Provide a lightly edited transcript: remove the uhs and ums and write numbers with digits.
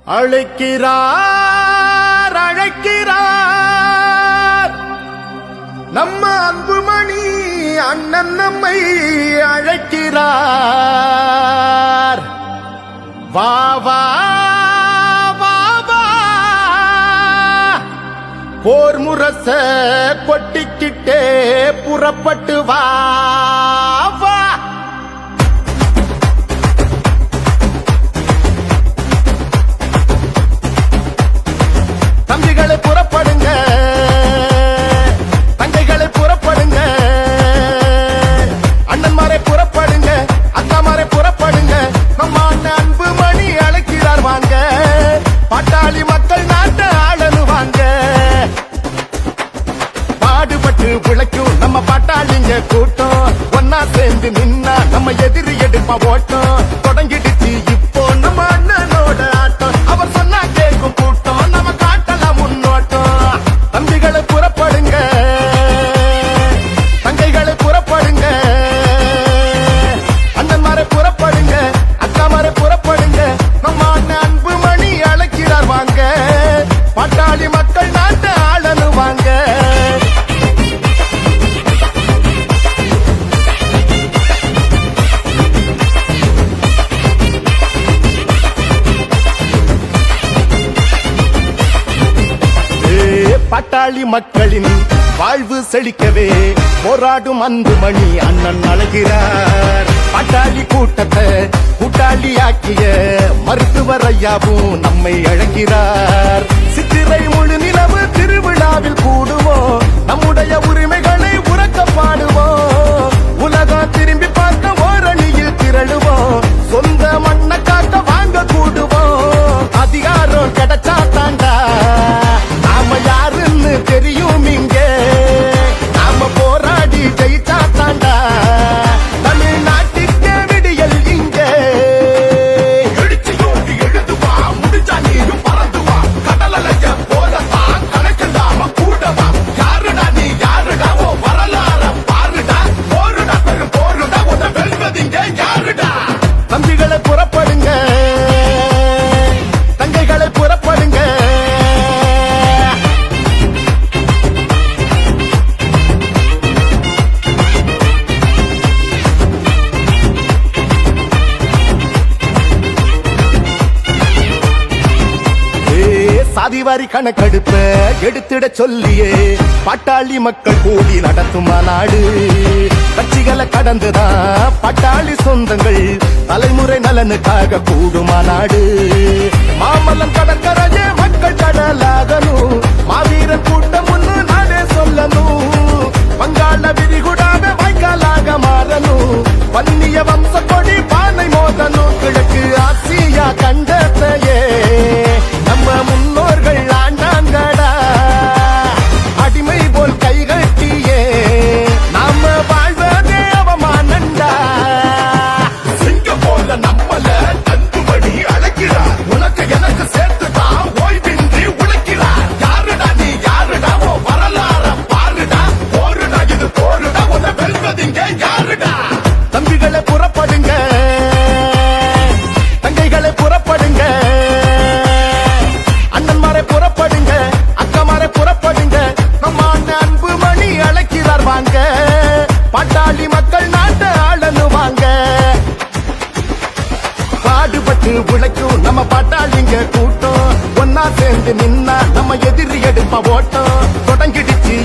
அழைக்கிறார் அழைக்கிறார் நம்ம அன்புமணி அண்ணன் நம்மை அழைக்கிறார். வா வா வா வா போர் முரச கொட்டிக்கிட்டே புறப்பட்டு வா வா. தம்பிகளை புறப்படுங்க, தங்கைகளை புறப்படுங்க, அண்ணன்மாரை புறப்படுங்க, அக்காமாரை புறப்படுங்க. நம்ம அண்ணன் அன்புமணி அழைக்கிறார் வாங்க, பாட்டாளி மக்கள் நாட்டை ஆளனு வாங்க. பாடுபட்டு பிழைக்கும் நம்ம பாட்டாளிங்க கூட்டம், ஒன்னா சேர்ந்து நின்னா நம்ம எதிரி எடுப்பா ஓட்டம். தொடங்கிடுச்சு இப்போ நம்ம அண்ணனோட ஆட்டம், அவர் சொன்னா கேட்கும் கூட்டம், நம்ம காட்டலாம் முன்னோட்டம். தம்பிகளை புறப்படுங்க, தங்கைகளை புறப்படுங்க, அண்ணன்மாரை புறப்படுங்க, அக்காமாரை புறப்படுங்க. நம்ம அண்ணன் அன்புமணி அழைக்கிறார் வாங்க, பாட்டாளி மக்கள் நாட்டை ஆளனு வாங்க. பாட்டாளி மக்களின் வாழ்வு செழிக்கவே போராடும் அன்புமணி அண்ணன் அழைக்கிறார். பாட்டாளி கூட்டத்தை கூட்டாளியாக்கிய மருத்துவர் ஐயாவும் நம்மை அழைக்கிறார். சித்திரை முழு நிலவு திருவிழாவில் கூடுவோம், நம்முடைய உரிமைகளை உறக்க பாடுவோம். உலகம் திரும்பி பார்க்க ஓரணியில் திரளுவோம், சொந்த மண்ணை காக்க வாங்க கூடுவோம். அதிகாரம் கிடைச்சா தாண்டா நாம யாருன்னு தெரியும், இங்க நாம போராடி ஜெயிச்சா தாண்டா தமிழ்நாட்டுக்கு விடியல். இங்க எழுச்சியோடு எழுதுவா, முடிஞ்சா நீரும் பறந்துவா, கடலைய போலத்தான் கணக்கில்லாம கூடவா. யாருடா நீ யாருடா, ஓ வரலாற பாருடா, போருடா பெரு போருடா, உன்னை வெல்வதிங்க யாருடா. தம்பிகளை புறப்படுங்க, தங்கைகளை புறப்படுங்க, சாதிவாரி கணக்கெடுப்ப எடுத்திட சொல்லியே பாட்டாளி மக்கள் கூடி நடத்தும் மாநாடு. கட்சிகளை கடந்துதான் பாட்டாளி சொந்தங்கள் தலைமுறை நலனுக்காக கூடும் மாநாடு. மாமல்லம் கடற்கரையே மக்கள் கடலாகணும், மாவீரன் கூட்டம் ஒண்ணு நானே சொல்லணும். வங்காள விரிகுடாவே வாய்க்காலாக மாறணும், வன்னிய வம்ச கொடி பானை மோதணும். கிழக்கு ஆசியா கண்டத்தையே நம்ம முன்னோர்கள் ஆண்டாங்கடா, அடிமை போல் கைகட்டியே நாம வாழ்வதே அவமானண்டா. சிங்க போல நம்மள அன்புமணி அழைக்கிறார், உனக்கு எனக்கு சேர்த்துதான் ஓய்வின்றி உழைக்கிறார். யாருடா நீ யாருடா, ஓ வரலாற பாருடா, போருடா இது போருடா, உன்னை வெல்வதிங்க யாருடா. தம்பிகளை புறப்படுங்க, தங்கைகளை புறப்படுங்க, அண்ணன்மாரை புறப்படுங்க, அக்காமாரை புறப்படுங்க. நம்ம அண்ணன் அன்புமணி அழைக்கிறார் வாங்க, பாட்டாளி மக்கள் நாட்டை ஆளனு வாங்க. பாடுபட்டு உழைக்கும் நம்ம பாட்டாளிங்க கூட்டம், ஒன்னா சேர்ந்து நின்னா நம்ம எதிரி எடுப்பா ஓட்டம். தொடங்கிடுச்சு